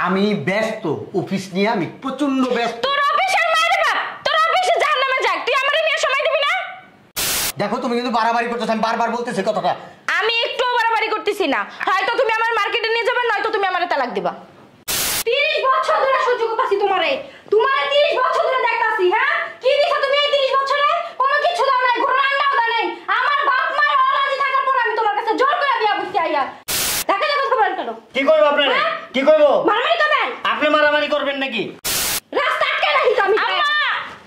আমি ব্যস্ত, অফিস নিয়ে আমি প্রচন্ড ব্যস্ত। তোর অফিসের মাইরে বাপ, তোর অফিসে জাহান্নামে যাক, তুই আমারে নিয়ে সময় দিবি না? দেখো তুমি কিন্তু বাড়াবাড়ি করতেছ, আমি বারবার বলতেছি কথাটা। আমি একটু বাড়াবাড়ি করতেছি না, হয়তো তুমি আমার মার্কেটে নিয়ে যাবে, নয়তো তুমি আমারে তালাক দিবা। 30 বছর ধরে সহ্য করতেছি তোমারে, 30 বছর ধরে দেখতাছি। হ্যাঁ, কি দিছো তুমি এই 30 বছরে? কোনো কিছু দাও নাই, ঘোড়া রান্নাও দাও নাই। আমার বাপ মায়ের অরাজি থাকার পর আমি তোমার কাছে জোর করে বিয়া বুঝতে আইয়া। দেখা যাবে খবর কেন? কি করব আপনারা? কি করব? মারামারি করবেন? আপনি মারামারি করবেন নাকি? রাস্তা আটকে রাখি তো আমি। আম্মা,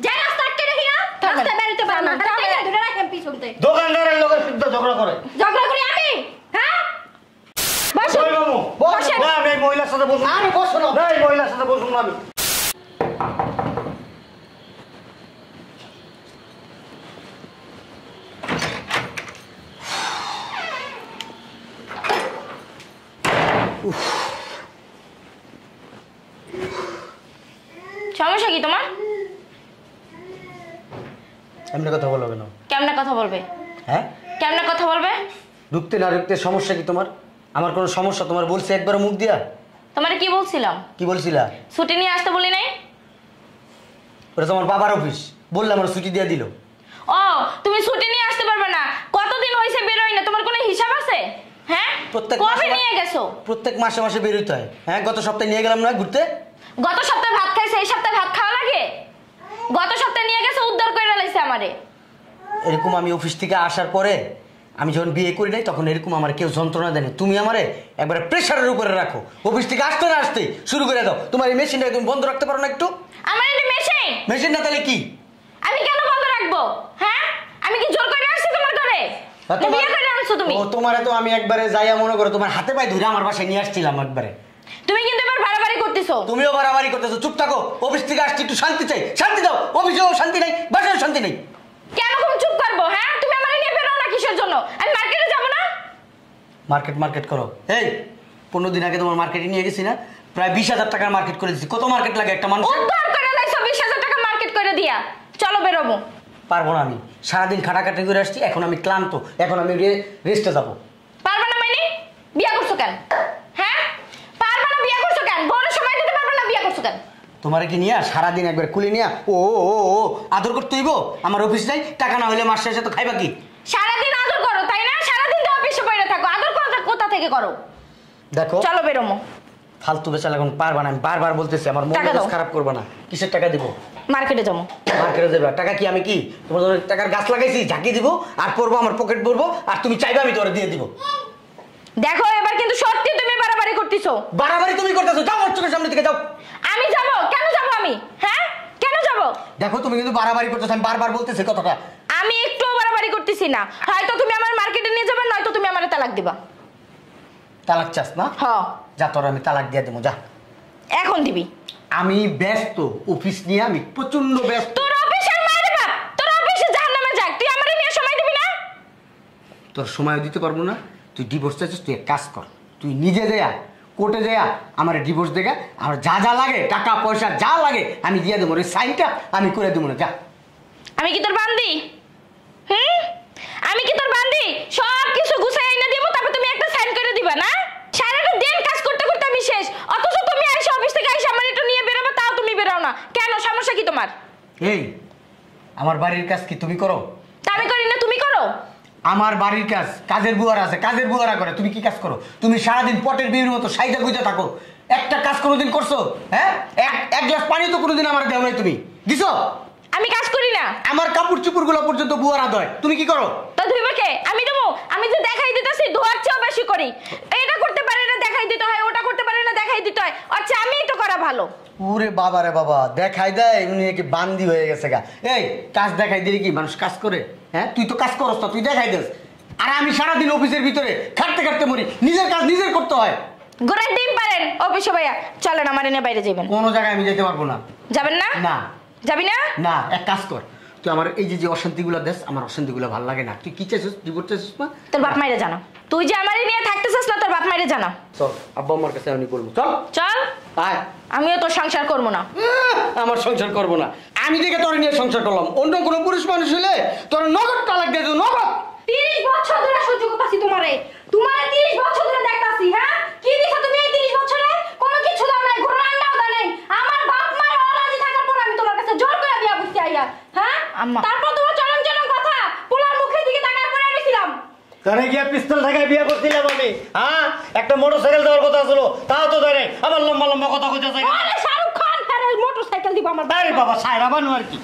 যে রাস্তা আটকে রাখি না, রাস্তা বেরোতে পারো না। তাহলে ধরে রাখেন পিছনতে। দোকানদারের লোকের সাথে ঝগড়া করে। ঝগড়া করি আমি? হ্যাঁ? বসো। ওই মামু, বসো। না, আমি এই মহিলার সাথে বসবো না। আমি বসবো না। না, এই মহিলার সাথে বসবো না আমি। সমস্যা কি তোমার? এমনি কথা বলবে না? কেমনে কথা বলবে? হ্যাঁ, কেমনে কথা বলবে? ঢুকতে না ঢুকতে সমস্যা কি তোমার? আমার কোনো সমস্যা তোমার বলছি একবার মুখ দিয়া? তোমারে কি বলছিলাম? কি বলছিলা? ছুটি নিয়ে আসতে বলি নাই? ওটা তোমার বাবার অফিস, বললাম আমার ছুটি দিয়ে দিল। ও, তুমি ছুটি নিয়ে আসতে পারবে না? কতদিন হইছে বেরোই না, তোমার কোনো হিসাব আছে? হ্যাঁ, কবে নিয়ে গেছো? প্রত্যেক মাসে মাসে বেরোতে হয়। হ্যাঁ, গত সপ্তাহে নিয়ে গেলাম না ঘুরতে। গত সপ্তাহে ভাত খাইছে, এই সপ্তাহে ভাত খাওয়া লাগে? গত সপ্তাহে নিয়ে গেছে, উদ্ধার করে লাইছে আমারে। এরকম আমি অফিস থেকে আসার পরে আমি যখন বিয়ে করি নাই তখন এরকম আমার কেউ যন্ত্রণা দেয়নি। তুমি আমারে একবারে প্রেশারের উপরে রাখো, অফিস থেকে আসতে না আসতে শুরু করে দাও। তোমার এই মেশিনটা তুমি বন্ধ রাখতে পারো না একটু? আমার এটা মেশিন? মেশিন না তাহলে কি? আমি কেন বন্ধ রাখবো? হ্যাঁ, আমি কি জোর করে আসছি তোমার ঘরে? বিয়ে করে আনছো তুমি? ও, তোমারে তো আমি একবারে যাইয়া মনে করো তোমার হাতে পায়ে ধরে আমার বাসায় নিয়ে আসছিলাম একবারে। তুমি কিন্তু এবার বাড়াবাড়ি করতেছো। তুমিও বাড়াবাড়ি করতেছো। চুপ থাকো, অফিস থেকে আসছি একটু শান্তি চাই, শান্তি দাও। অফিসেও শান্তি নেই, বাসায়ও শান্তি নেই। কেন তুমি চুপ করবো? হ্যাঁ, তুমি আমারে নিয়ে বেরো না কিসের জন্য? আমি মার্কেটে যাবো না? মার্কেট করো? এই 15 দিন আগে তোমার মার্কেটে নিয়ে গেছি না, প্রায় 20,000 টাকার মার্কেট করে দিচ্ছি। কত মার্কেট লাগে একটা মানুষ? উদ্ধার করে লাইছো 20,000 টাকা মার্কেট করে দিয়া। চলো বেরোবো। পারবো না, আমি সারাদিন খাটাখাটি করে আসছি, এখন আমি ক্লান্ত, এখন আমি রেস্টে যাবো। পারবে না মানে? বিয়ে করছো কেন? হ্যাঁ, পারবে না? বিয়ে করছো কেন? বড় সময় দিতে পারবে না, বিয়ে করছো কেন? তোমার কি নিয়ে সারাদিন একবার কুলি নিয়ে ও ও ও আদর করতে হইব? আমার অফিস নাই, টাকা না হলে মাস শেষে তো খাইবা কি? সারাদিন আদর করো তাই না? সারাদিন তো অফিসে পড়ে থাকো, আদর কোথা থেকে করো? দেখো, চলো বেরোমো। ফালতু বেচাল এখন পারবা না, আমি বারবার বলতেছি আমার মন খারাপ করবা না। কিসের টাকা দিব? মার্কেটে যাবো। মার্কেটে দেবা টাকা? কি আমি কি তোমার টাকার গাছ লাগাইছি ঝাঁকি দিব আর পড়বো, আমার পকেট পড়বো, আর তুমি চাইবে আমি তোমার দিয়ে দিব? দেখো, এবার কিন্তু সত্যি তুমি বাড়াবাড়ি করতেছো। বাড়াবাড়ি তুমি করতেছো? যাও ওর চোখের সামনে থেকে যাও। আমি যাব? কেন যাব আমি? হ্যাঁ, কেন যাব? দেখো তুমি কিন্তু বাড়াবাড়ি করতেছো, আমি বারবার বলতেছি কথাটা। আমি একটু বাড়াবাড়ি করতেছি না, হয়তো তুমি আমার মার্কেটে নিয়ে যাবে, নয়তো তুমি আমারে তালাক দিবা। তালাক চাস না? হ্যাঁ। যা, তোর আমি তালাক দিয়ে দেবো, যা। এখন দিবি? আমি ব্যস্ত, অফিস নিয়ে আমি প্রচন্ড ব্যস্ত। তোর অফিসের মাইরে বাপ, তোর অফিসে জাহান্নামে যাক, তুই আমারে নিয়ে সময় দিবি না? তোর সময় দিতে পারবো না। তুই ডিভোর্স চাইছিস, তুই এক কাজ কর, তুই নিজে দেয়া কোর্টে দেয়া আমার ডিভোর্স দেখা, আমার যা যা লাগে টাকা পয়সা যা লাগে আমি দিয়ে দেবো, ওই সাইনটা আমি করে দেবো না, যা। আমি কি তোর বান্দি? আমি কি তোর বান্দি? সব কিছু গুছাই এনে দিব, তারপর তুমি একটা সাইন করে দিবা না? সারাটা দিন কাজ করতে করতে আমি শেষ, অথচ তুমি আইসা অফিস থেকে আইসা আমার একটু নিয়ে বেরোবে, তাও তুমি বেরোও না কেন? সমস্যা কি তোমার? এই, আমার বাড়ির কাজ কি তুমি করো? তা আমি করি না, তুমি করো? আমার বাড়ির কাজ কাজের বুয়ারা আছে, কাজের বুয়ারা করে। তুমি কি কাজ করো? তুমি সারাদিন পটের বিয়ের মতো সাইজা গুজা থাকো, একটা কাজ কোনোদিন করছো? হ্যাঁ, এক গ্লাস পানি তো কোনোদিন আমার দেও নাই, তুমি দিছো? আমি কাজ করি না? আমার কাপড় চুপড় গুলো পর্যন্ত বুয়ারা দেয়, তুমি কি করো? তা ধুইবে কে? আমি দেবো? আমি যে দেখাই দিতেছি ধোয়ার চেয়েও বেশি করি। এটা করতে পারে না দেখাই দিতে হয়, ওটা করতে পারে না দেখাই দিতে হয়, আচ্ছা আমি তো করা ভালো। ওরে বাবা রে বাবা, দেখাই দেয় উনি কি বান্দি হয়ে গেছে গা। এই, কাজ দেখাই দিলে কি মানুষ কাজ করে? হ্যাঁ, তুই তো কাজ করস না, তুই দেখাই দিস। আর আমি সারাদিন অফিসের ভিতরে খাটতে খাটতে মরি, নিজের কাজ নিজের করতে হয়। গোড়ার ডিম পারেন অফিসে ভাইয়া, চলেন আমার এনে বাইরে যাবেন। কোনো জায়গায় আমি যেতে পারবো না। যাবেন না? না। যাবি না? না, এক কাজ কর, তুই আমার এই যে অশান্তিগুলো দেশ, আমার অশান্তিগুলো ভালো লাগে না। তুই কি চাইছিস? ডিভোর্স চাইছিস না? তোর বাপ মাইরে জানা, তুই যে আমারে নিয়ে থাকতেছিস না, তোর বাপ মাইরে জানা। চল, আব্বা আমার কাছে আমি বলবো, চল চল। আয়। আমিও তোর সংসার করবো না। আমার সংসার করবো না? আমি দেখে তোর নিয়ে সংসার করলাম, অন্য কোনো পুরুষ মানুষ হলে তোর নগদ তালাক দিয়ে দেবো, নগদ। 30 বছর ধরে সহ্য করতেছি তোমারে 30 বছর ধরে দেখতাছি। হ্যাঁ, কি দিছো তুমি এই 30 বছরে? কোনো কিছু দাও নাই, ঘোড়া আম্মা তারপর তোমার চরম চরম কথা পোলার মুখের দিকে তাকায় পড়ে রইছিলাম। তোরে গিয়া পিস্তল ঢাকায় বিয়ে করছিলাম আমি। হ্যাঁ একটা মোটরসাইকেল দেওয়ার কথা ছিল, তাও তো দেয় নাই। আবার লম্বা লম্বা কথা কইতেছে। আরে শাহরুখ খান ফেরে মোটরসাইকেল দিব আমার। আরে বাবা সায়রা বানু আর কি।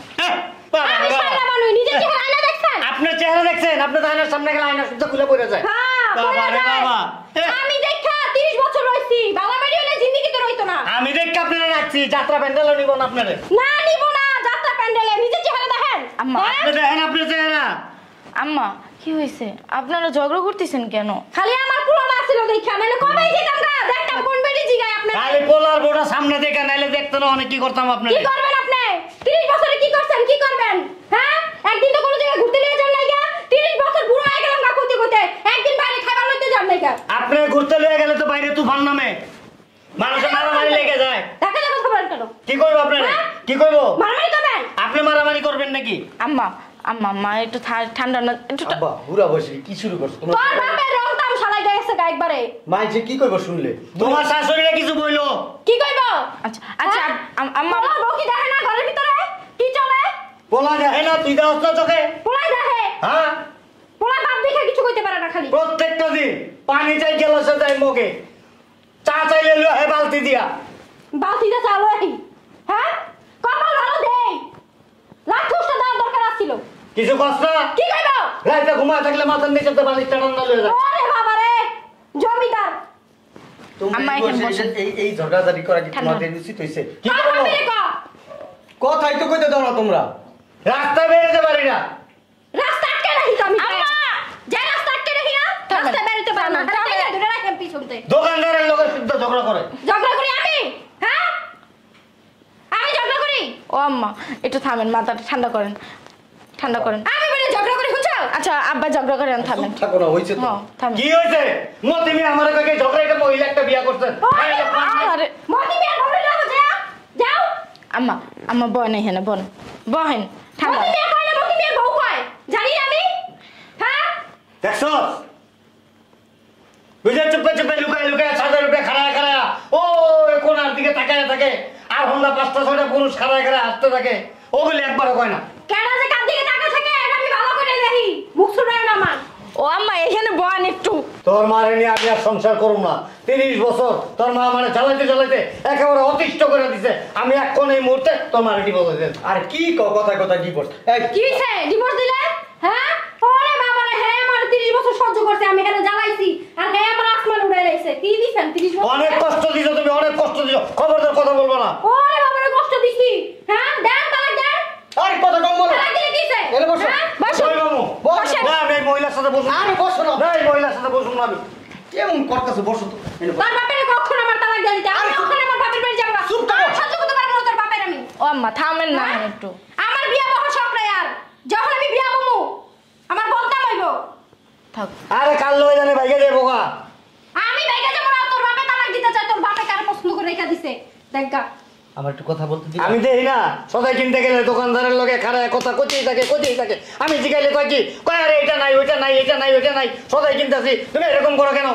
আমি সায়রা বানু, নিজের চেহারা আয়না দেখছেন? আপনার চেহারা দেখছেন? আপনার তো আয়নার সামনে গেলে আয়না শুদ্ধ খুলে পড়ে যায়। হ্যাঁ বাবা রে বাবা। আমি দেখা 30 বছর রইছি, বাবা বাড়ি হলে জিন্দেগিতে রইতো না। আমি দেখে আপনারা রাখছি, যাত্রা প্যান্ডেলও নিব না আপনারে। না নিব না, যাত্রা প্যান্ডেলে নিজের চেহারা দেখেন। আম্মা আপনি দেখেন আপনার চেহারা। আম্মা কি হইছে? আপনারা ঝগড়া করতেছেন কেন? খালি আমার পুরনো ছিল দেখা, নাহলে কবেই যেতাম না, দেখতাম কোন বেটি জিগায় আপনি। খালি পোলার বোটা সামনে দেখে নাইলে দেখতে না অনেক কি করতাম আপনারে। কি করবেন আপনি? 30 বছরে কি করছেন, কি করবেন? হ্যাঁ একদিন তো কোনো জায়গায় ঘুরতে নিয়ে যান নাইগা, 30 বছর বুড়ো হয়ে গেলাম গা কইতে কইতে, একদিন বাইরে খাবার লইতে যান নাইগা। আপনি ঘুরতে লয়ে গেলে তো বাইরে তুফান নামে, মানুষের মারামারি লেগে যায়। দেখা যাবে খবর কেন? কি করবো আপনারে? কি করবো? মারামারি করবেন? আপনি মারামারি করবেন নাকি? আম্মা আম্মা মা একটু ঠান্ডা না একটু। আব্বা বুড়া বসে কি শুরু করছো তোমরা? তোর বাপের রং তাম শালাই গেছে গা একবারে। মাইছে কি কইব শুনলে? তোমার শাশুড়িরা কিছু বইলো? কি কইব? আচ্ছা আচ্ছা আম্মা বউ কি দেখে না ঘরের ভিতরে কি চলে? পোলা দেখে না, তুই দেওয়াস না চোখে? পোলাই দেখে। হ্যাঁ পোলা বাপ দেখে কিছু কইতে পারে না খালি। প্রত্যেকটা দিন পানি চাই গেলাসে যাই মগে, চা চাইলে লিও হে বালতি দিয়া। বালতিটা চালো এই। হ্যাঁ কপাল ভালো দেই, লাখ খুশটা দেওয়ার দরকার আছিল। কিছু কষ্ট না? কি কইব? রাইতে ঘুমায় থাকলে মাথার নিচে তো বালিশটা ঠান্ডা লয়ে যায়। ওরে বাবা রে জমিদার। তোমরা আম্মা এই এখানে বসে বসে। এই ঝগড়াঝাড়ি করা কি ঠান্ডা। তোমাদের উচিত হইছে? কি তোর করবো? বাপেরে ক। কথাই তো কইতে দাও না তোমরা। রাস্তায় বেরোতে পারি না। রাস্তা আটকে রাখি তো আমি। আম্মা যে রাস্তা আটকে রাখি না, রাস্তা বেরোতে পারে না। তাই ধরে রাখেন পিছনতে। দোকানদারের লোকের শুদ্ধ ঝগড়া করে। ঝগড়া করি আমি? হ্যাঁ আমি ঝগড়া করি? ও আম্মা একটু থামেন, মাথাটা ঠান্ডা করেন, ঠান্ডা করেন। আমি বলে ঝগড়া করি বুঝছো? আচ্ছা আব্বা ঝগড়া করেন, থামেন। চুপ থাকো না, হইছে তো। হ্যাঁ থামেন। কি হয়েছে? মতি মি আমার কাছে ঝগড়া, একটা মহিলা একটা বিয়া করছেন। আরে মতি মিয়া ঘরে যাও, যাও যাও। আম্মা আম্মা বহেন এখানে, বহেন ঠান্ডা। মতি মিয়া কয় না, মতি মিয়া বউ কয় জানি না আমি। হ্যাঁ দেখছো বুঝে চুপে চুপে লুকায় লুকায় ছাদের উপরে খাড়ায় খাড়ায় ও কোনার দিকে তাকায় থাকে, আর হন্ডা 5টা 6টা পুরুষ খাড়ায় খাড়ায় আসতে থাকে, ওগুলি একবারও কয় না। কেন যে কার দিকে তাকা থাকে এটা আমি ভালো করে দেখি, মুখ শুনায় না আমার। ও আম্মা এখানে বহেন একটু। তোর মারে নিয়ে আমি আর সংসার করব না। 30 বছর তোর মা মানে চালাইতে চালাইতে একেবারে অতিষ্ঠ করে দিছে। আমি এখন এই মুহূর্তে তোর মারে ডিভোর্স দিয়ে দেব। আরে কি কথা কথা ডিভোর্স? এই কি হইছে? ডিভোর্স দিলে? হ্যাঁ ওরে বাবা রে, হ্যাঁ আমার 30 বছর সহ্য করতে আমি এখানে জ্বালাইছি, আর হ্যাঁ আমার আসমান উড়ে গেছে। কি দিছেন 30 বছর? অনেক কষ্ট দিছো তুমি, অনেক কষ্ট দিছো। খবরদার কথা বলবো না। ওরে বাবা রে কষ্ট দিছি। হ্যাঁ দেন তালাক দেন। আরে কথা কম বলো। তালাক দিলে কিছে? এলে বসো। হ্যাঁ বসো। ওই মামু, বসেন। না আমি এই মহিলার সাথে বসুন। আরে বসো না। না এই মহিলার সাথে বসুন না আমি। কেমন করতেছো? বসো তো। এনে বসো। তোর বাপের কখন আমার তালাক দিয়ে দিতে? আমি আরে চুপ। ওখানে আমার বাপের বাড়ি যাবো না। চুপ থাকো। আমি সহ্য করতে পারবো না তোর বাপের আমি। ও আম্মা থামেন না একটু। আমার বিয়া বহর শখ নাই আর। যখন আমি বিয়া বমু আমার বদনাম হইব। থাক। আরে কাল লয়ে জানে বাইকে যাবো গা। আমি বাইকে যাবো না, তোর বাপে তালাক দিতে চায়, তোর বাপে কার পছন্দ করে রেখা দিছে দেখা। আমার একটু কথা বলতে দিবা? আমি দেখি না সদাই কিনতে গেলে দোকানদারের লগে খারাপ কথা কইতেই থাকে। আমি জিগাইলে কয় কি কয় আরে এটা নাই ওইটা নাই এটা নাই ওইটা নাই, সদাই কিনতেছি। তুমি এরকম করো কেন?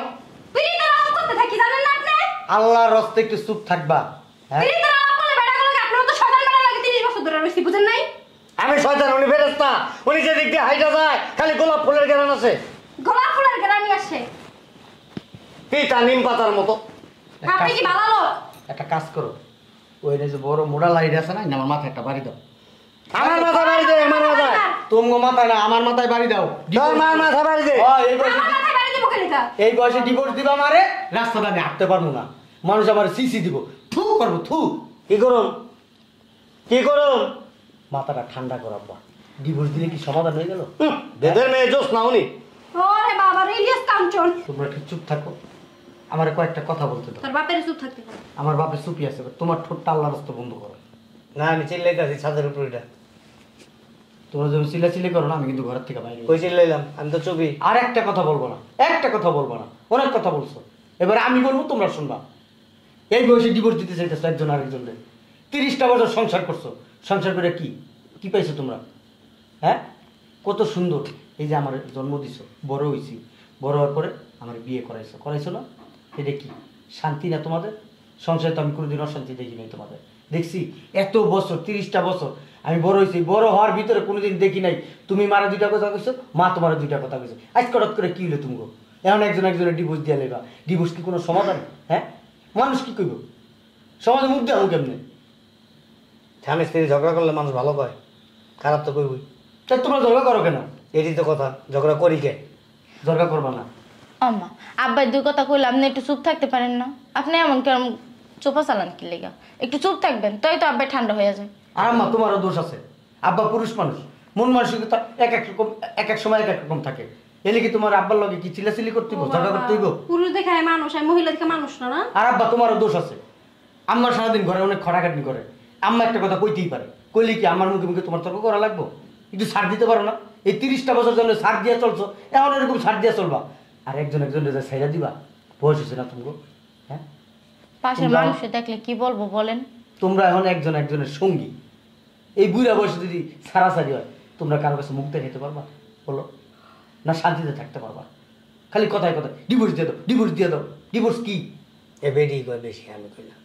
পিরিতের আলাপ করতে থাকি জানেন না আপনি? আল্লাহর রাস্তায় একটু চুপ থাকবা। হ্যাঁ পিরিতের আলাপ করলে বেড়াগুলোকে আপনার মতো শয়তান বেড়া লাগে 30 বছর ধরে রইছি, বুঝেন নাই? আমি শয়তান, উনি ফেরেশতা। উনি যে দিক দিয়ে হাইটা যায় খালি গোলাপ ফুলের গেরান আছে, গোলাপ ফুলের গ্রানি আসে। কি তা নিম পাতার মতো। আপনি কি ভালো লোক? একটা কাজ করো, ওই যে বড় মোড়া লাইট আছে না, আমার মাথায় একটা বাড়ি দাও। আমার মাথা বাড়ি দে, আমার মাথা। তোমার মাথায় না, আমার মাথায় বাড়ি দাও। তোর মার মাথা বাড়ি দে। এই বয়সে আমার মাথায় বাড়ি দিব কেলিকা? এই বয়সে ডিভোর্স দিবা আমারে, রাস্তাটা আমি হাঁটতে পারবো না, মানুষ আমার সিসি দিব, থু করবো থু। কি করুন কি করুন? মাথাটা ঠান্ডা করাব্বা। ডিভোর্স দিলে কি সমাধান হয়ে গেল? বেদের মেয়ে জোস না উনি। ওরে বাবা রে ইলিয়াস কাঞ্চন। তোমরা একটু চুপ থাকো, আমার কয়েকটা কথা বলতে দাও। তোর বাপের চুপ থাকতে বল। আমার বাপের চুপি আছে, তোমার ঠোঁটটা আল্লাহ রাস্তা বন্ধ করো। না আমি চিল্লাইতেছি ছাদের উপর এটা। তোমরা যখন চিল্লাচিল্লি করো না, আমি কিন্তু ঘরের থেকে বাইরে। কই চিল্লাইলাম? আমি তো চুপি। আর একটা কথা বলবো না, একটা কথা বলবো না, অনেক কথা বলছো। এবার আমি বলবো, তোমরা শুনবা। এই বয়সে ডিভোর্স দিতে চাইতেছো একজন আরেকজনকে। 30টা বছর সংসার করছো, সংসার করে কি কি পাইছো তোমরা? হ্যাঁ কত সুন্দর, এই যে আমার জন্ম দিছো, বড় হয়েছি, বড় হওয়ার পরে আমার বিয়ে করাইছো না? এটা কি শান্তি না তোমাদের? সংসারে তো আমি কোনোদিন অশান্তি দেখি নাই তোমাদের। দেখছি এত বছর, 30টা বছর আমি বড় হয়েছি, বড় হওয়ার ভিতরে কোনোদিন দেখি নাই তুমি মারা 2টা কথা কইছো, মা তোমার 2টা কথা কইছো। আজ হঠাৎ করে কি হলো তুমি? এখন একজনের ডিভোর্স দিয়ে লেবা। ডিভোর্স কি কোনো সমাধান? হ্যাঁ, মানুষ কি কইব? সমাজে মুখ দেওয়া কেমনে? স্বামী স্ত্রী ঝগড়া করলে মানুষ ভালো পায়, খারাপ তো কইবই। তাই তোমরা ঝগড়া করো কেন? এটাই তো কথা, ঝগড়া করি কে? ঝগড়া করবা না। আম্মা আব্বাই 2 কথা কইলে আপনি একটু চুপ থাকতে পারেন না? আপনি এমন কেমন চোপা চালান কি লেগা? একটু চুপ থাকবেন, তাই তো আব্বাই ঠান্ডা হয়ে যায়। আর আম্মা তোমারও দোষ আছে। আব্বা পুরুষ মানুষ, মন মানসিকতা এক এক সময় এক এক রকম থাকে। এলে কি তোমার আব্বার লগে কি চিল্লাচিল্লি করতে হইব, ঝগড়া করতে হইব? পুরুষ দেখায় মানুষ, আর মহিলা দেখে মানুষ না। না আর আব্বা তোমারও দোষ আছে। আম্মা সারাদিন ঘরে অনেক খটাখাটনি করে, আম্মা একটা কথা কইতেই পারে, কইলে কি আমার মুখে মুখে তোমার তর্ক করা লাগবো? একটু ছাড় দিতে পারো না? এই 30টা বছর জন্য ছাড় দিয়া চলছো, এখন এরকম ছাড় দিয়া চলবা? আর একজনের যা ছাইড়া দিবা, বয়স হয়েছে না তোমাকে? হ্যাঁ, পাশের মানুষে দেখলে কি বলবো বলেন? তোমরা এখন একজনের সঙ্গী। এই বুড়া বয়সে যদি ছাড়াছাড়ি হয়, তোমরা কারো কাছে মুখ দেখাইতে পারবা বলো? না শান্তিতে থাকতে পারবা? খালি কথায় কথায় ডিভোর্স দিয়ে দাও, ডিভোর্স দিয়ে দাও। ডিভোর্স কি? এ বেডি কয় বেশি, আমি কইলাম।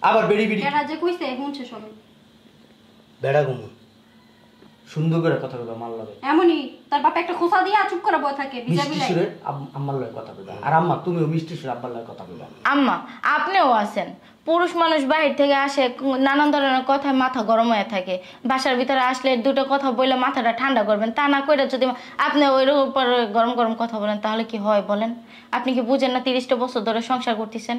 আবার বেড়ি বেড়ি এরা যে কইছে শুনছে সবাই। বেড়া ঘুমু সুন্দর করে কথা বলবা, মাল লাগে এমনই তার বাপ একটা খোসা দিয়ে চুপ করে বসে থাকে, বিজা মিষ্টি বিলাই। সুরে আম্মার লয় কথা বলবা। আর আম্মা তুমিও মিষ্টি সুরে আব্বার লয় কথা বলবা। আম্মা আপনিও আছেন, পুরুষ মানুষ বাহির থেকে আসে, নানান ধরনের কথায় মাথা গরম হয়ে থাকে। বাসার ভিতরে আসলে 2টা কথা বললে মাথাটা ঠান্ডা করবেন, তা না করে যদি আপনি ওই উপর গরম গরম কথা বলেন তাহলে কি হয় বলেন? আপনি কি বুঝেন না 30টা বছর ধরে সংসার করতেছেন?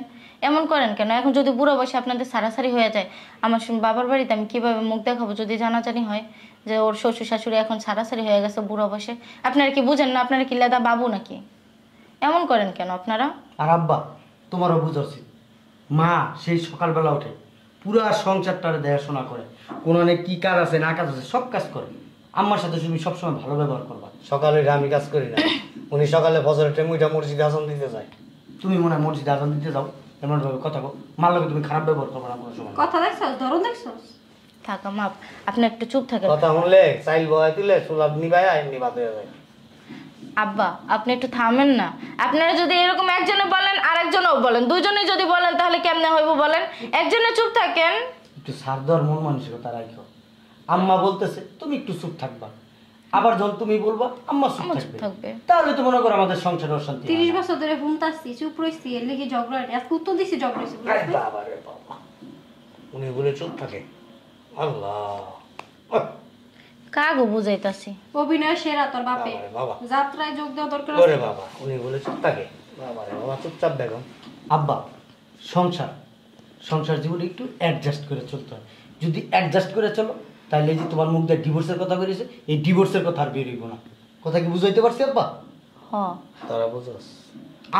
এমন করেন কেন? এখন যদি বুড়ো বয়সে আপনাদের সারাসারি হয়ে যায়, আমার বাবার বাড়িতে আমি কিভাবে মুখ দেখাবো যদি জানাজানি হয় যে ওর শ্বশুর শাশুড়ি এখন সারাসারি হয়ে গেছে বুড়ো বয়সে? আপনারা কি বুঝেন না? আপনারা কি লেদা বাবু নাকি? এমন করেন কেন আপনারা? আর আব্বা তোমারও বুঝাচ্ছি, মা সেই সকালবেলা ওঠে পুরা সংসারটারে দেখাশোনা করে, কোন অনেক কি কাজ আছে না কাজ আছে সব কাজ করে। আম্মার সাথে তুমি সবসময় ভালো ব্যবহার করবা। সকালে আমি কাজ করি না, উনি সকালে ফজরের টাইম ওইটা মসজিদে আজান দিতে যায়। তুমি মনে হয় মসজিদে আজান দিতে যাও, এমন ভাবে কথা কো, মার লগে তুমি খারাপ ব্যবহার করবে না কোনো সময়। কথা দেখছস, ধরন দেখছস। থাকা মাপ, আপনি একটু চুপ থাকেন। কথা শুনলে চাইল বয়া দিলে চুলাপ নিবাই এমনি বাদ হয়ে যায়। আব্বা আপনি একটু থামেন না। আপনারা যদি এরকম একজনে বলেন আর একজনও বলেন, দুজনেই যদি বলেন তাহলে কেমনে হইব বলেন? একজনে চুপ থাকেন। একটু সার দেওয়ার মন মানসিকতা রাখো। আম্মা বলতেছে তুমি একটু চুপ থাকবা, আবার যখন তুমি বলবা আম্মা চুপ আম্মা চুপ থাকবে, থাকবে। তাহলে তো মনে করো আমাদের সংসারে অশান্তি 30 বছর ধরে হুমতাছি, চুপ রইছি, এর লাগি ঝগড়া হয়। আজকে উত্তর দিছি ঝগড়া হইছে। বাবা রে বাবা, উনি বলে চুপ থাকে। আল্লাহ, কাগো বুঝাইতাছি। অভিনয় সেরা তোর বাপে। বাবারে বাবা। যাত্রায় যোগ দেওয়া দরকার ওরে আছে। বাবা, উনি বলে চুপ থাকে। বাবা রে বাবা, চুপচাপ দেখো। আব্বা সংসার জীবনে একটু অ্যাডজাস্ট করে চলতে হয়। যদি অ্যাডজাস্ট করে চলো তাহলে এই যে তোমার মুখ দিয়ে ডিভোর্সের কথা বেরিয়েছে, এই ডিভোর্সের কথা আর বেরোইব না। কথা কি বুঝাইতে পারছি আব্বা? হ তারা বুঝোস?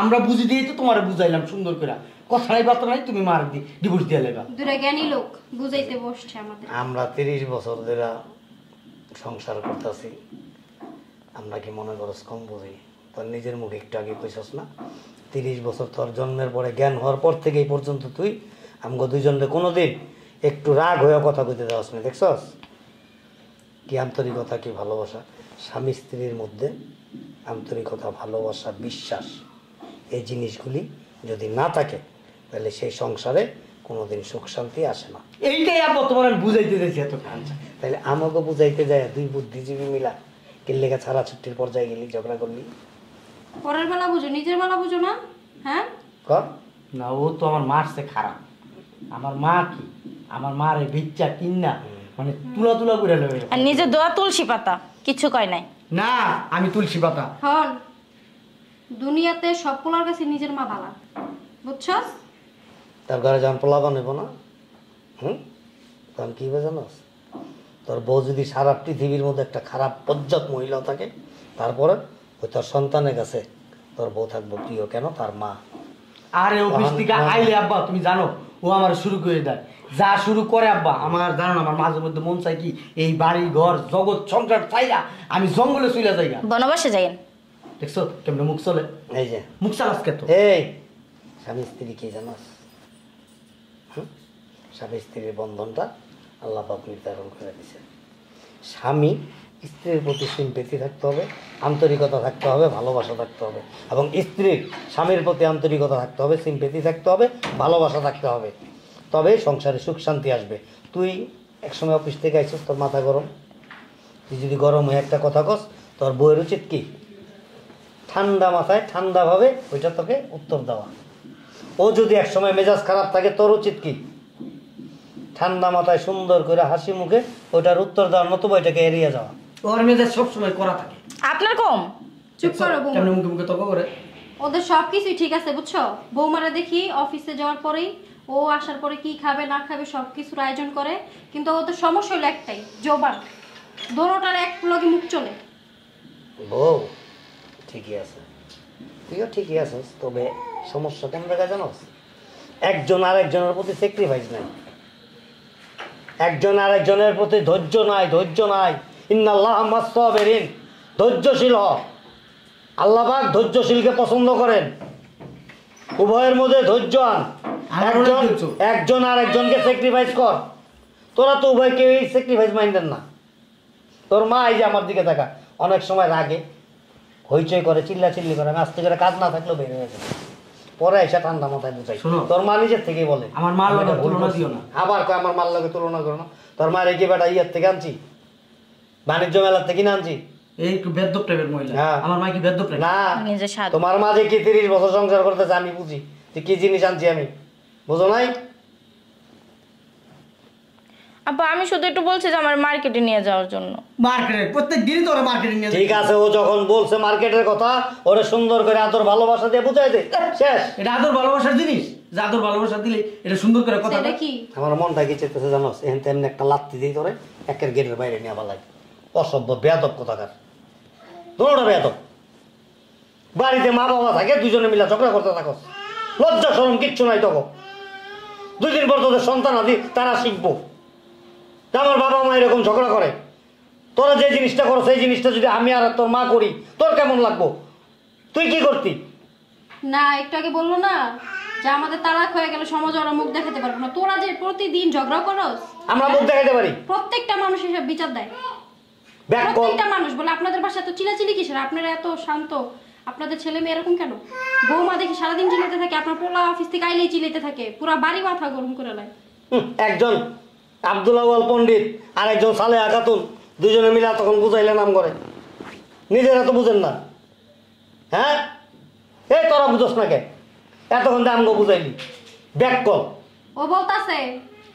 আমরা বুঝি দিয়েই তো তোমার বুঝাইলাম সুন্দর করে। কথা নাই বার্তা নাই, তুমি মার দি ডিভোর্স দিয়ে লেবা। দুরা জ্ঞানী লোক বুঝাইতে বসছে আমাদের। আমরা 30 বছর ধরে সংসার করতেছি, আমরা কি মনে করস কম বুঝি? তোর নিজের মুখে একটু আগে কইছস না, 30 বছর তোর জন্মের পরে জ্ঞান হওয়ার পর থেকে এই পর্যন্ত তুই আমগো দুইজনকে কোনোদিন একটু রাগ হয়ে কথা কইতে দেওয়াস না, দেখছস? কি আন্তরিকতা, কি ভালোবাসা স্বামী স্ত্রীর মধ্যে। আন্তরিকতা, ভালোবাসা, বিশ্বাস, এই জিনিসগুলি যদি না থাকে তাহলে সেই সংসারে কোনোদিন সুখ শান্তি আসে না। এইটাই আব্বা তোমার আমি বুঝাইতে চাইছি এত কাঁচা। তাহলে আমাকে বুঝাইতে যায় দুই বুদ্ধিজীবী মিলা কিল্লেগা ছাড়া ছুটির পর্যায়ে গেলি, ঝগড়া করলি। পরের বেলা বুঝো, নিজের বেলা বুঝো না। হ্যাঁ, কর না, ও তো আমার মারছে খারাপ। আমার মা কি, আমার মার এই বিচ্চা কিন্না মানে তুলা করে লেবে। আর নিজে দোয়া তুলসী পাতা, কিছু কয় নাই। না, আমি তুলসী পাতা। হন দুনিয়াতে সব পোলার কাছে নিজের মা বালা, বুঝছস? তার ঘরে যখন পোলাবা নেব না, তখন কি হবে জানোস? তোর বউ যদি সারা পৃথিবীর মধ্যে একটা খারাপ পর্যাপ্ত মহিলা থাকে, তারপরে ওই তোর সন্তানের কাছে তোর বউ থাকবো প্রিয়। কেন? তার মা। আরে অফিস থেকে আইলে আব্বা তুমি জানো ও আমার শুরু করে দেয়, যা শুরু করে আব্বা। আমার জানো না, আমার মাঝে মধ্যে মন চাই কি এই বাড়ি ঘর জগৎ সংসার চাইলা আমি জঙ্গলে চলে যাই। বনবাসে যাইন। দেখছো কেমনে মুখ চলে? এই যে মুখ চালাস কে তো? এই স্বামী স্ত্রী কি জানাস? স্বামী স্ত্রীর বন্ধনটা আল্লাহ পাক নির্ধারণ করে দিছে। স্বামী স্ত্রীর প্রতি সিম্পেথি থাকতে হবে, আন্তরিকতা থাকতে হবে, ভালোবাসা থাকতে হবে। এবং স্ত্রীর স্বামীর প্রতি আন্তরিকতা থাকতে হবে, সিম্পেথি থাকতে হবে, ভালোবাসা থাকতে হবে। তবে সংসারে সুখ শান্তি আসবে। তুই একসময় অফিস থেকে আইছিস, তোর মাথা গরম, তুই যদি গরম হয়ে একটা কথা কস, তোর বইয়ের উচিত কি ঠান্ডা মাথায় ঠান্ডাভাবে ওইটা তোকে উত্তর দেওয়া। ও যদি একসময় মেজাজ খারাপ থাকে, তোর উচিত কি ঠান্ডা মাথায় সুন্দর করে হাসি মুখে ওইটার উত্তর দেওয়ার, নতুবা ওইটাকে এড়িয়ে যাওয়া। ওর মেজাজ সবসময় করা থাকে। আপনার কম। চুপ করো বৌমা। কেমন মুখে মুখে তর্ক করে? ওদের সব কিছুই ঠিক আছে বুঝছো। বৌমারা দেখি অফিসে যাওয়ার পরেই ও আসার পরে কি খাবে না খাবে সব কিছুর আয়োজন করে, কিন্তু ওদের সমস্যা হলো একটাই, জবান। দোনোটার এক লগে মুখ চলে। বউ ঠিকই আছে, তুইও ঠিকই আছিস, তবে সমস্যা কোন জায়গায় জানোস? একজন আরেকজনের প্রতি স্যাক্রিফাইস নাই, একজন আরেকজনের প্রতি ধৈর্য নাই, ধৈর্য নাই। ইন্নাল্লাহ মাস সাবিরিন, ধৈর্যশীল হ। আল্লাহ পাক ধৈর্যশীলকে পছন্দ করেন। উভয়ের মধ্যে ধৈর্য আন। একজন আরেকজনকে স্যাক্রিফাইস কর। তোরা তো উভয় কেউই স্যাক্রিফাইস মাইন্ডেন না। তোর মা এই যে আমার দিকে থাকা, অনেক সময় রাগে হইচই করে, চিল্লাচিল্লি করে, আমি আস্তে করে কাজ না থাকলেও বের হয়ে যায়, পরে এসে ঠান্ডা মাথায় বুঝাই। তোর মা নিজের থেকেই বলে আমার মার লগে তুলনা দিও না। আবার কয় আমার মার লগে তুলনা করো না। তোর মার কি বেটা ইয়ার থেকে আনছি, বাণিজ্য মেলার থেকে না আনছি? এই একটু বেদ্যপ টাইপের মহিলা। হ্যাঁ। আমার মা কি বেদ্যপ টাইপ? না, নিজের স্বাদ। তোমার মা যে কি 30 বছর সংসার করতেছে আমি বুঝি, যে কি জিনিস আনছি আমি, বুঝো নাই? আপা আমি শুধু একটু বলছি যে আমার মার্কেটে নিয়ে যাওয়ার জন্য। মার্কেটে প্রত্যেক দিনই তো ওরা মার্কেটে নিয়ে যায়। ঠিক আছে, ও যখন বলছে মার্কেটের কথা, ওরে সুন্দর করে আদর ভালোবাসা দিয়ে বুঝাই দে, শেষ। এটা আদর ভালোবাসার জিনিস, যে আদর ভালোবাসা দিলে এটা সুন্দর করে কথা। সেটা কি? আমার মনটা কি চেতেছে জানোস? এখান তেমনি একটা লাত্তি দিই তোরে, একের গেটের বাইরে নিয়ে আবার লাগে। অসভ্য বেয়াদব কোথাকার, দুটোটা বেয়াদব। বাড়িতে মা বাবা থাকে, দুজনে মিলা ঝগড়া করতে থাকো, লজ্জা শরম কিচ্ছু নাই তখন। 2 দিন পর তোদের সন্তান আদি তারা শিখবো যে আমার বাবা মা এরকম ঝগড়া করে। তোরা যে জিনিসটা করো সেই জিনিসটা যদি আমি আর তোর মা করি, তোর কেমন লাগবো? তুই কি করতি? না, একটু আগে বললো না যে আমাদের তালাক হয়ে গেলে সমাজে ওরা মুখ দেখাতে পারবো না। তোরা যে প্রতিদিন ঝগড়া করস, আমরা মুখ দেখাতে পারি? প্রত্যেকটা মানুষ এসব বিচার দেয়। Back call. প্রত্যেকটা মানুষ বলে আপনাদের বাসায় এত চিলাচিলি কিসের? আপনারা এত শান্ত, আপনাদের ছেলে মেয়ে এরকম কেন? বৌমা দেখি সারাদিন চিলাতে থাকে, আপনার পোলা অফিস থেকে আইলেই চিলাতে থাকে, পুরা বাড়ি মাথা গরম করে নেয়। একজন আব্দুল আওয়াল পণ্ডিত আর একজন সালেহা খাতুন, দুজনে মিলে তখন বুঝাইলে নাম করে, নিজেরা তো বুঝেন না। হ্যাঁ, এই তোরা বুঝোস না কে? এতক্ষণ আমগো বুঝাইলি, ব্যাক কল। ও বলতাছে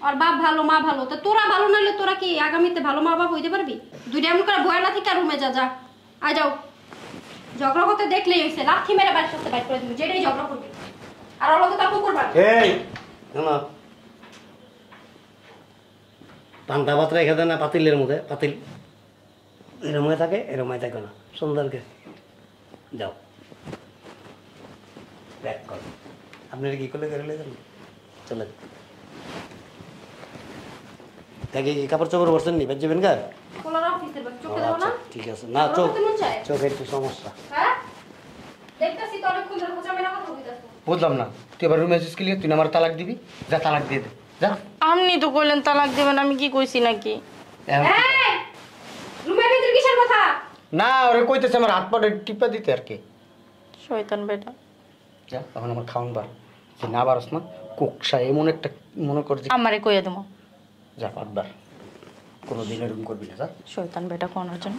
আর বাপ ভালো মা ভালো, তা তোরা ভালো নাইলে তোরা কি আগামীতে ভালো মা বাপ হইতে পারবি? দুইটা এমন করে ভয়লা থেকে রুমে যা, যা আয় যাও। ঝগড়া করতে দেখলেই হয়েছে, লাথি মেরে বাড়ির সাথে বাইর করে দিবি, যেটাই ঝগড়া করবি। আর ওর লগে তার কুকুর বাড়ি। এই না, পান্তা ভাত রেখে দেয় না পাতিলের মধ্যে, পাতিল এরময় থাকে, এরময় থাকে না, সুন্দর করে যাও ব্যাক কল। আপনি কি করলে গেলে চলে দেখি কাপড় চোপড় বসছেন নি, বেঁচে যাবেন গায়ে। পোলার অফিসের বাড়ি, চোখে দেবো না? ঠিক আছে, না ঝগড়া চোখ, করতে মন চায়? চোখে একটু সমস্যা। হ্যাঁ দেখতেছি তো অনেকক্ষণ ধরে খোঁচামেলা কথা বলতেছ। বুঝলাম না, তুই এবার রুমে এসেছিস কি লিগে? তুই না আমার তালাক দিবি, যা তালাক দিয়ে দে যা। আপনি তো কইলেন তালাক দেবেন, আমি কি কইছি নাকি? এই রুমের ভিতর কিসের কথা? না, ওরে কইতেছে আমার হাত পাটা টিপা দিতে আর কি। শয়তান বেটা। যা, এখন আমার খাওয়ান বার, যে না বারস না কোকসা এমন একটা মনে কর যে আমারে কইয়া দেবো। যা পাতবার, কোনোদিন এরকম করবি না, যা। শয়তান বেটা কোনার জন্য।